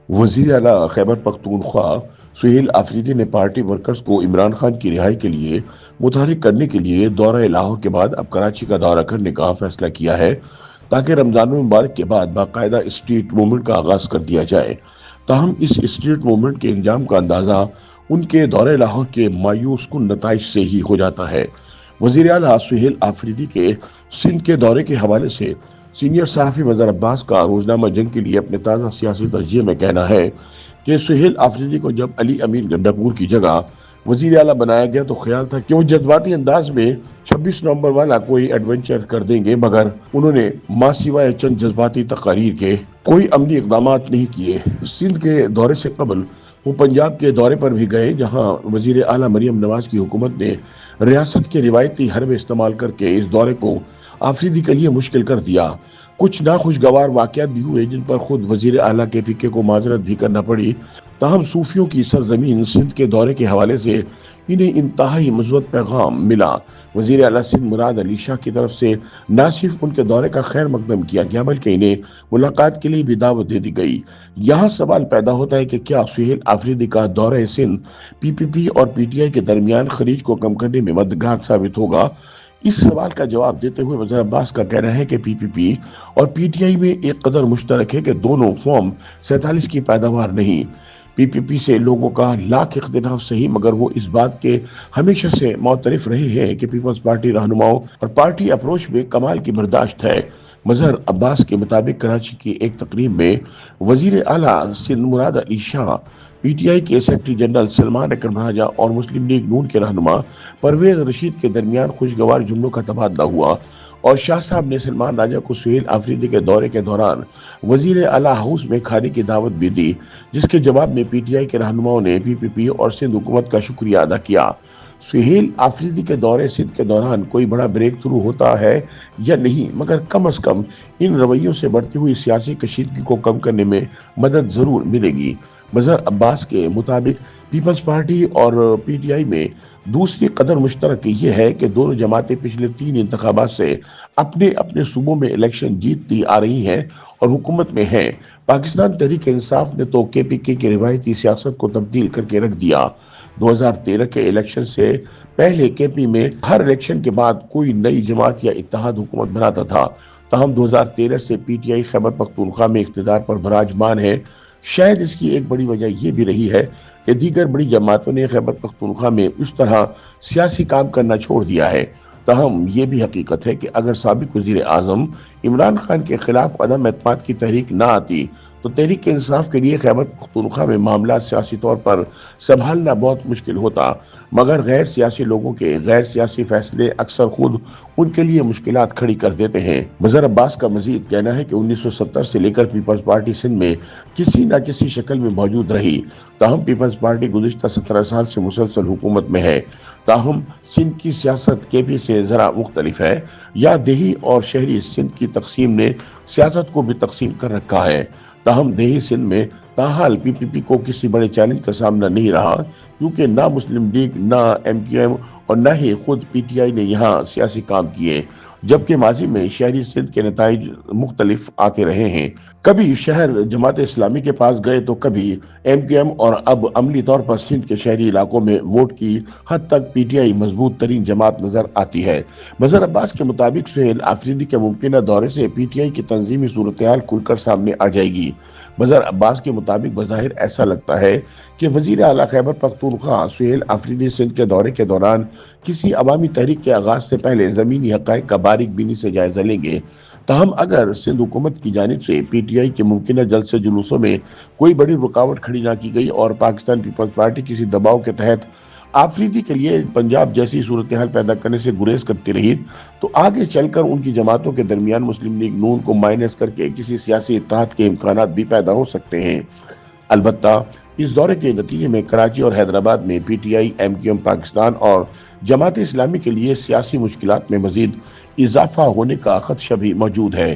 وزیر اعلیٰ خیبر پختونخوا سہیل آفریدی نے پارٹی ورکرز کو عمران خان کی رہائی کے لیے متحرک کرنے کے لیے دورہ لاہور کے بعد اب کراچی کا دورہ کرنے کا فیصلہ کیا ہے تاکہ رمضان المبارک کے بعد باقاعدہ اسٹریٹ موومنٹ کا آغاز کر دیا جائے۔ تاہم اس اسٹریٹ موومنٹ کے انجام کا اندازہ ان کے دورہ لاہور کے مایوس کن نتائج سے ہی ہو جاتا ہے۔ وزیر اعلیٰ سہیل آفریدی کے سندھ کے دورے کے حوالے سے سینئر صحافی مظہر عباس کا روزنامہ جنگ کے لیے اپنے تازہ سیاسی تجزیے میں کہنا ہے کہ سہیل آفریدی کو جب علی امین گنڈاپور کی جگہ وزیر اعلیٰ بنایا گیا تو خیال تھا کہ وہ جذباتی انداز میں 26 نومبر والا کوئی ایڈونچر کر دیں گے، مگر انہوں نے ماں سوائے چند جذباتی تقاریر کے کوئی عملی اقدامات نہیں کیے۔ سندھ کے دورے سے قبل وہ پنجاب کے دورے پر بھی گئے، جہاں وزیر اعلیٰ مریم نواز کی حکومت نے ریاست کے روایتی حربے استعمال کر کے اس دورے کو آفریدی کے لیے مشکل کر دیا۔ کچھ ناخوشگوار واقعات بھی ہوئے جن پر خود وزیر اعلیٰ کے پی کے کو معذرت بھی کرنا پڑی۔ تاہم صوفیوں کی سرزمین سندھ کے دورے کے حوالے سے انہیں انتہائی مثبت پیغام ملا۔ وزیر اعلیٰ سندھ مراد علی شاہ کی طرف سے نہ صرف ان کے دورے کا خیر مقدم کیا گیا بلکہ انہیں ملاقات کے لیے بھی دعوت دے دی گئی۔ یہاں سوال پیدا ہوتا ہے کہ کیا سہیل آفریدی کا دورہ سندھ پی پی پی اور پی ٹی آئی کے درمیان خلیج کو کم کرنے میں مددگار ثابت ہوگا؟ اس سوال کا جواب دیتے ہوئے مظہر عباس کا کہنا ہے کہ پی پی پی اور پی ٹی آئی میں ایک قدر مشترک ہے کہ دونوں فارم 47 کی پیداوار نہیں۔ پی پی پی سے لوگوں کا لاکھ اختلاف صحیح، مگر وہ اس بات کے ہمیشہ سے معترف رہے ہیں کہ پیپلز پارٹی رہنماؤں اور پارٹی اپروچ میں کمال کی برداشت ہے۔ مظہر عباس کے مطابق کراچی کی ایک تقریب میں وزیر اعلیٰ سندھ مراد علی شاہ، پی ٹی آئی کے سیکرٹری جنرل سلمان اکرم راجہ اور مسلم لیگ نون کے رہنما پرویز رشید کے درمیان خوشگوار جملوں کا تبادلہ ہوا، اور شاہ صاحب نے سلمان راجہ کو سہیل آفریدی کے دورے کے دوران وزیر اعلیٰ ہاؤس میں کھانے کی دعوت بھی دی، جس کے جواب میں پی ٹی آئی کے رہنماؤں نے پی پی پی اور سندھ حکومت کا شکریہ ادا کیا۔ سہیل آفریدی کے دورے سندھ کے دوران کوئی بڑا بریک تھرو ہوتا ہے یا نہیں، مگر کم از کم ان رویوں سے بڑھتی ہوئی سیاسی کشیدگی کو کم کرنے میں مدد ضرور ملے گی۔ مظہر عباس کے مطابق پیپلز پارٹی اور پی ٹی آئی میں دوسری قدر مشترک یہ ہے کہ دونوں جماعتیں پچھلے 3 انتخابات سے اپنے اپنے صوبوں میں الیکشن جیتتی آ رہی ہیں اور حکومت میں ہیں۔ پاکستان تحریک انصاف نے تو کے پی کے کی روایتی سیاست کو تبدیل کر کے رکھ دیا۔ 2013 کے الیکشن سے پہلے کے پی میں ہر الیکشن کے بعد کوئی نئی جماعت یا اتحاد حکومت بناتا تھا، تاہم 2013 سے پی ٹی آئی خیبر پختونخوا میں اقتدار پر براجمان ہے۔ شاید اس کی ایک بڑی وجہ یہ بھی رہی ہے کہ دیگر بڑی جماعتوں نے خیبر پختونخوا میں اس طرح سیاسی کام کرنا چھوڑ دیا ہے۔ تاہم یہ بھی حقیقت ہے کہ اگر سابق وزیر اعظم عمران خان کے خلاف عدم اعتماد کی تحریک نہ آتی تو تحریک انصاف کے لیے خیبر پختونخوا میں معاملات سیاسی طور پر سنبھالنا بہت مشکل ہوتا، مگر غیر سیاسی لوگوں کے غیر سیاسی فیصلے اکثر خود ان کے لیے مشکلات کھڑی کر دیتے ہیں۔ مظہر عباس کا مزید کہنا ہے کہ 1970 سے لے کر پیپلز پارٹی سندھ میں کسی نہ کسی شکل میں موجود رہی، تاہم پیپلز پارٹی گزشتہ 17 سال سے مسلسل حکومت میں ہے۔ تاہم سندھ کی سیاست کے پی سے ذرا مختلف ہے، یا دیہی اور شہری سندھ کی تقسیم نے سیاست کو بھی تقسیم کر رکھا ہے۔ تاہم دیہی سندھ میں تاحال پی پی پی کو کسی بڑے چیلنج کا سامنا نہیں رہا، کیونکہ نہ مسلم لیگ، نہ ایم کیو ایم اور نہ ہی خود پی ٹی آئی نے یہاں سیاسی کام کیے، جبکہ ماضی میں شہری سندھ کے نتائج مختلف آتے رہے ہیں۔ کبھی شہر جماعت اسلامی کے پاس گئے تو کبھی ایم کیو ایم، اور اب عملی طور پر سندھ کے شہری علاقوں میں ووٹ کی حد تک پی ٹی آئی مضبوط ترین جماعت نظر آتی ہے۔ مظہر عباس کے مطابق سہیل آفریدی کے ممکنہ دورے سے پی ٹی آئی کی تنظیمی صورتحال کھل کر سامنے آ جائے گی۔ مظہر عباس کے مطابق بظاہر ایسا لگتا ہے کہ وزیر اعلیٰ خیبر پختونخوا سہیل آفریدی سندھ کے دورے کے دوران کسی عوامی تحریک کے آغاز سے پہلے زمینی حقائق کا باریک بینی سے جائزہ لیں گے۔ تاہم اگر سندھ حکومت کی جانب سے پی ٹی آئی کے ممکنہ جلسے جلوسوں میں کوئی بڑی رکاوٹ کھڑی نہ کی گئی اور پاکستان پیپلز پارٹی کسی دباؤ کے تحت آفریدی کے لیے پنجاب جیسی صورتحال پیدا کرنے سے گریز کرتی رہی، تو آگے چل کر ان کی جماعتوں کے درمیان مسلم لیگ نون کو مائنس کر کے کسی سیاسی اتحاد کے امکانات بھی پیدا ہو سکتے ہیں۔ البتہ اس دورے کے نتیجے میں کراچی اور حیدرآباد میں P T I, M Q M Pakistan اور جماعت اسلامی کے لیے سیاسی مشکلات میں مزید اضافہ ہونے کا خدشہ بھی موجود ہے۔